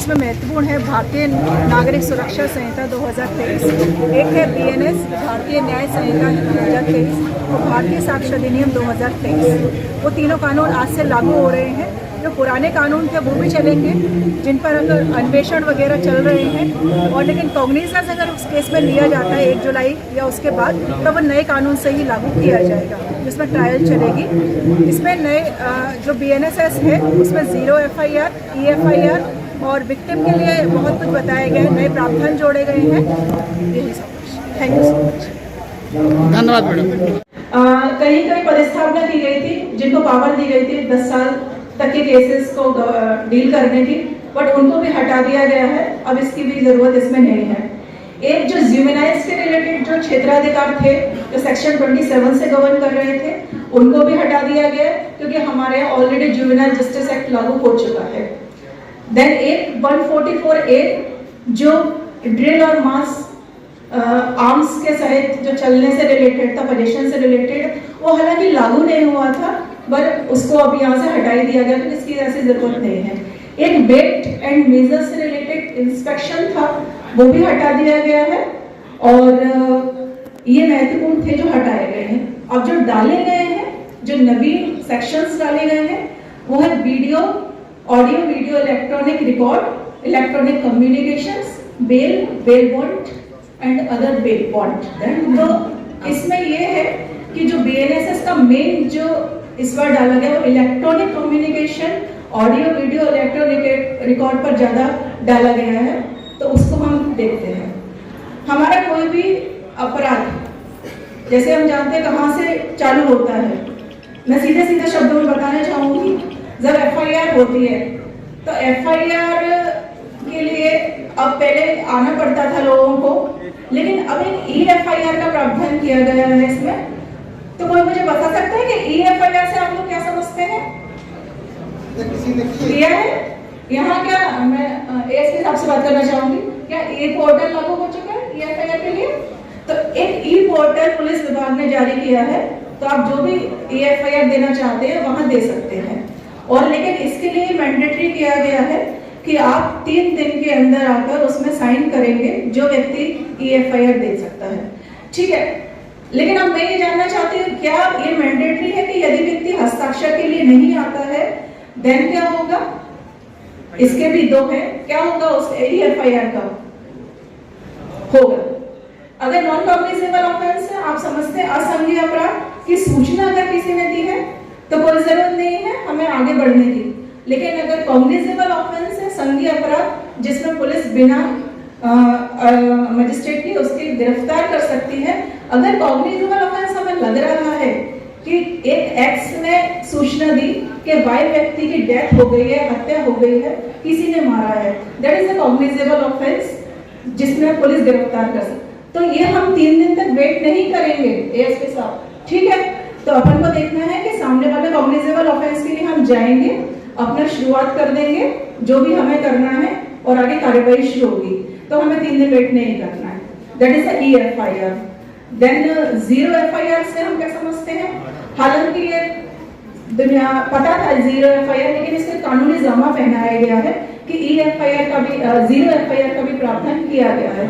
जिसमें महत्वपूर्ण है भारतीय नागरिक सुरक्षा संहिता 2023, एक है BNS भारतीय न्याय संहिता 2023 और भारतीय साक्ष्य अधिनियम 2023। वो तीनों कानून आज से लागू हो रहे हैं। जो पुराने कानून थे वो भी चलेंगे, जिन पर अगर अन्वेषण वगैरह चल रहे हैं, और लेकिन कॉग्निजेंस अगर उस केस में लिया जाता है 1 जुलाई या उसके बाद, तो वो नए कानून से ही लागू किया जाएगा, जिसमें ट्रायल चलेगी। इसमें नए जो BNSS है उसमें 0 FIR, EFIR और विक्टिम के लिए बहुत कुछ बताया गया है, नए प्रावधान जोड़े गए हैं। यही सब कुछ। Thank you so much. धन्यवाद मैडम। कहीं कहीं पदस्थापना की गई थी, जिनको पावर दी गई थी 10 साल तक के केसेस को डील करने की, बट उनको भी हटा दिया गया है। अब इसकी भी जरूरत इसमें नहीं है। एक जो ज्यूवेनाइल्स के रिलेटेड जो क्षेत्राधिकार थे, जो सेक्शन 27 से गवर्न कर रहे थे, उनको भी हटा दिया गया, क्योंकि हमारे यहाँ ऑलरेडी ज्यूवेनाइल जस्टिस एक्ट लागू हो चुका है। देन एक 144A जो ड्रिल और मास आर्म्स के सहित जो चलने से रिलेटेड था, पोजीशन से रिलेटेड, वो हालांकि लागू नहीं हुआ था, पर उसको अब यहाँ से हटाई दिया गया, तो इसकी ऐसी जरूरत नहीं है। एक वेट एंड मेजर से रिलेटेड इंस्पेक्शन था, वो भी हटा दिया गया है, और ये महत्वपूर्ण थे जो हटाए गए हैं। अब जो डाले गए हैं, जो नवीन सेक्शंस डाले गए हैं, वो है video, audio video, electronic record, electronic communications, bail, bail bond and other bail bond. तो इसमें ये है कि जो BNSS का मेन जो इस बार डाला गया वो electronic communication, audio video, electronic record पर ज्यादा डाला गया है, तो उसको हम देखते हैं। हमारा कोई भी अपराध, जैसे हम जानते हैं कहाँ से चालू होता है, मैं सीधे सीधे शब्दों में बताना चाहूंगी। जब FIR होती है तो FIR के लिए अब पहले आना पड़ता था लोगों को, लेकिन अब एक EFIR का प्रावधान किया गया है इसमें। तो कोई मुझे बता सकता है कि EFIR से आप लोग क्या समझते हैं? किया है यहाँ क्या? मैं ASP साहब से बात करना चाहूंगी। क्या E-पोर्टल लागू हो चुका है EFIR के लिए? तो एक E-पोर्टल पुलिस विभाग ने जारी किया है, तो आप जो भी EFIR देना चाहते हैं वहां दे सकते हैं। और लेकिन इसके लिए मैंडेटरी किया गया है कि आप 3 दिन के अंदर आकर उसमें साइन करेंगे, जो व्यक्ति EFIR दे सकता है। ठीक है, लेकिन अब मैं ये जानना चाहती हूँ, क्या ये मैंडेटरी है कि यदि व्यक्ति हस्ताक्षर के लिए नहीं आता है, देन क्या होगा? इसके भी 2 है। क्या होगा उस EFIR का? होगा अगर नॉन कॉग्निजेबल ऑफेंस है, आप समझते हैं असंज्ञेय अपराध की सूचना अगर किसी ने दी है तो कोई जरूरत नहीं है हमें आगे बढ़ने की। लेकिन अगर कॉग्निजेबल ऑफेंस है, संज्ञेय अपराध, जिसमें पुलिस बिना मजिस्ट्रेट की उसकी गिरफ्तार कर सकती है। अगर कॉग्निजेबल ऑफेंस हमें लग रहा है कि एक एक्स ने सूचना दी कि वाई व्यक्ति की डेथ हो गई है, हत्या हो गई है, किसी ने मारा है, that is a cognizable offence जिसमें पुलिस गिरफ्तार कर सकती। तो ये हम 3 दिन तक वेट नहीं करेंगे ASP साहब, ठीक है? तो अपन को देखना है कि सामने वाले कॉग्निजेबल ऑफेंस के लिए हम जाएंगे, अपना शुरुआत कर देंगे जो भी हमें करना है, और आगे कार्यवाही शुरू होगी। तो हमें 3 दिन वेट नहीं करना है, that is the EFIR। Then 0 FIR से हम क्या समझते हैं? हालांकि ये दुनिया पता था 0 FIR, लेकिन इसके कानूनी जामा पहनाया गया है कि EFIR का भी 0 FIR का भी प्रावधान किया गया है।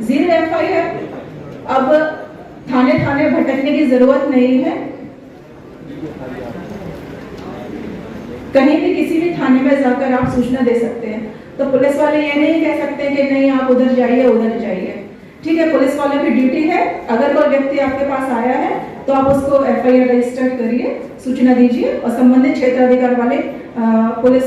0 FIR अब थाने थाने भटकने की जरूरत नहीं है, कहीं भी किसी भी थाने में जाकर आप सूचना दे सकते हैं। तो पुलिस वाले ये नहीं कह सकते कि नहीं आप उधर जाइए उधर जाइए, ठीक है? पुलिस वाले की ड्यूटी है, अगर कोई व्यक्ति आपके पास आया है तो आप उसको FIR रजिस्टर करिए, सूचना दीजिए, और संबंधित क्षेत्राधिकार वाले पुलिस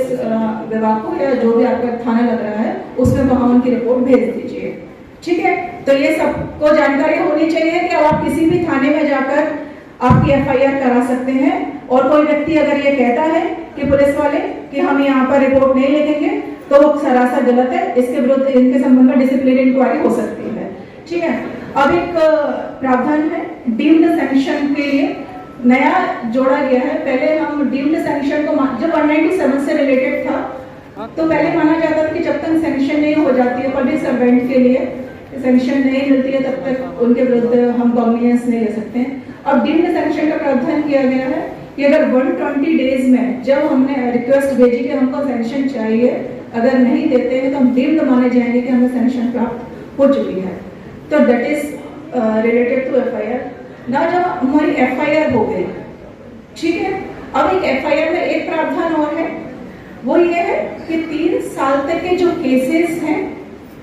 विभाग को या जो भी आपका थाना लग रहा है उसमें वहां उनकी रिपोर्ट भेज दीजिए, ठीक है? तो ये सबको जानकारी होनी चाहिए कि आप किसी भी थाने में जाकर आपकी FIR करा सकते हैं। और कोई व्यक्ति अगर ये कहता है कि पुलिस वाले कि हम यहाँ पर रिपोर्ट नहीं लिखेंगे, तो वो सरासर गलत है। इसके विरुद्ध इनके संबंध में डिसिप्लिनरी इंक्वायरी हो सकती है, ठीक है? अब एक प्रावधान है डीम्ड सैंक्शन के लिए नया जोड़ा गया है। पहले हम डीम्ड सैंक्शन को जब 197 से रिलेटेड था, तो पहले माना जाता था कि जब तक सैंक्शन नहीं हो जाती है पब्लिक सर्वेंट के लिए, सैंक्शन नहीं मिलती है, तब तक उनके विरुद्ध हम कॉग्निजेंस नहीं ले सकते हैं। अब डीम्ड सैंक्शन का प्रावधान किया गया है कि अगर 120 डेज में जब हमने रिक्वेस्ट भेजी कि हमको सैंक्शन चाहिए, अगर नहीं देते हैं तो हम डीम्ड माने जाएंगे कि हमें सैंक्शन प्राप्त हो चुकी है। तो that is related to FIR. ना जब हमारी एफआईआर हो गई, ठीक है, अब एक एफआईआर में एक प्रावधान और है, वो ये है कि 3 साल तक के जो केसेस हैं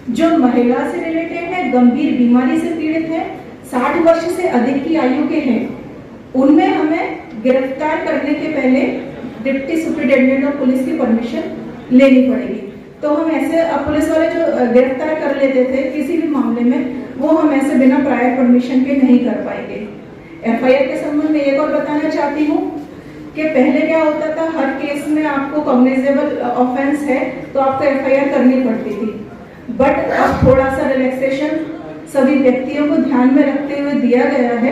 जो महिला से रिलेटेड है, गंभीर बीमारी से पीड़ित है, 60 वर्ष से अधिक की आयु के हैं, उनमें हमें गिरफ्तार करने के पहले डिप्टी सुपरिटेंडेंट ऑफ पुलिस की परमिशन लेनी पड़ेगी। तो हम ऐसे, अब पुलिस वाले जो गिरफ्तार कर लेते थे किसी भी मामले में, वो हम ऐसे बिना प्रायर परमिशन के नहीं कर पाएंगे। एफआईआर के संबंध में एक और बताना चाहती हूँ कि पहले क्या होता था, हर केस में आपको कॉग्निजेबल ऑफेंस है तो आपको एफआईआर करनी पड़ती थी, बट अब थोड़ा सा रिलैक्सेशन सभी व्यक्तियों को ध्यान में रखते हुए दिया गया है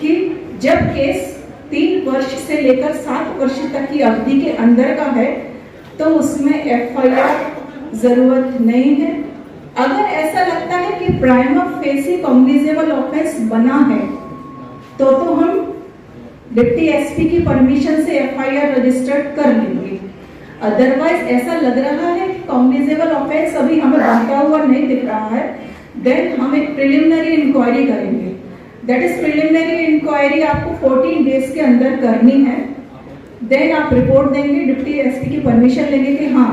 कि जब केस 3 वर्ष से लेकर 7 वर्ष तक की अवधि के अंदर का है तो उसमें एफआईआर जरूरत नहीं है। अगर ऐसा लगता है कि प्राइमा फेसी कॉग्निजेबल ऑफेंस बना है तो हम डिप्टी एसपी की परमिशन से एफआईआर रजिस्टर्ड कर लेंगे। अदरवाइज ऐसा लग रहा है कि कॉग्निजेबल ऑफेंस अभी हमें बनता हुआ नहीं दिख रहा है, देन हम एक प्रिलिमिनरी इंक्वायरी करेंगे। दैट इज प्रिलिमिनरी इंक्वायरी आपको 14 डेज के अंदर करनी है। देन आप रिपोर्ट देंगे, डिप्टी एसपी की परमिशन लेंगे कि हाँ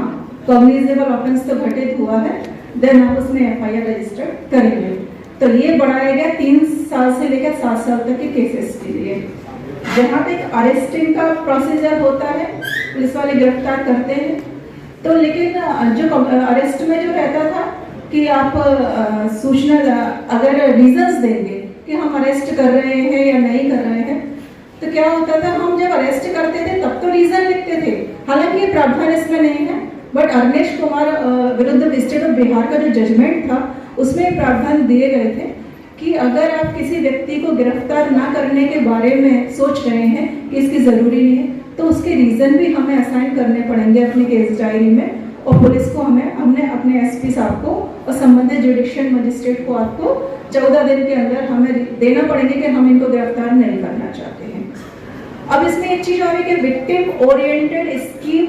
कॉग्निजेबल ऑफेंस तो घटित हुआ है, देन आप उसमें एफआईआर रजिस्टर करेंगे। तो ये बढ़ाया गया 3 साल से लेकर 7 साल तक के केसेस के लिए। जहाँ तक अरेस्टिंग का प्रोसीजर होता है, पुलिस वाले गिरफ्तार करते हैं, तो लेकिन जो अरेस्ट में जो रहता था कि आप सूचना अगर रीजंस देंगे कि हम अरेस्ट कर रहे हैं या नहीं कर रहे हैं, तो क्या होता था, हम जब अरेस्ट करते थे तब तो रीजन लिखते थे, हालांकि ये प्रावधान इसमें नहीं है, बट अरनेश कुमार विरुद्ध स्टेट ऑफ बिहार का जो जजमेंट था उसमें प्रावधान दिए गए थे कि अगर आप किसी व्यक्ति को गिरफ्तार ना करने के बारे में सोच रहे हैं कि इसकी जरूरी नहीं है, तो उसके रीजन भी हमें असाइन करने पड़ेंगे अपने केस डायरी में, और पुलिस को हमने अपने एसपी साहब को और संबंधित जुडिशियल मजिस्ट्रेट को आपको 14 दिन के अंदर हमें देना पड़ेंगे कि हम इनको गिरफ्तार नहीं करना चाहते हैं। अब इसमें एक चीज और है कि विक्टिम ओरिएंटेड स्कीम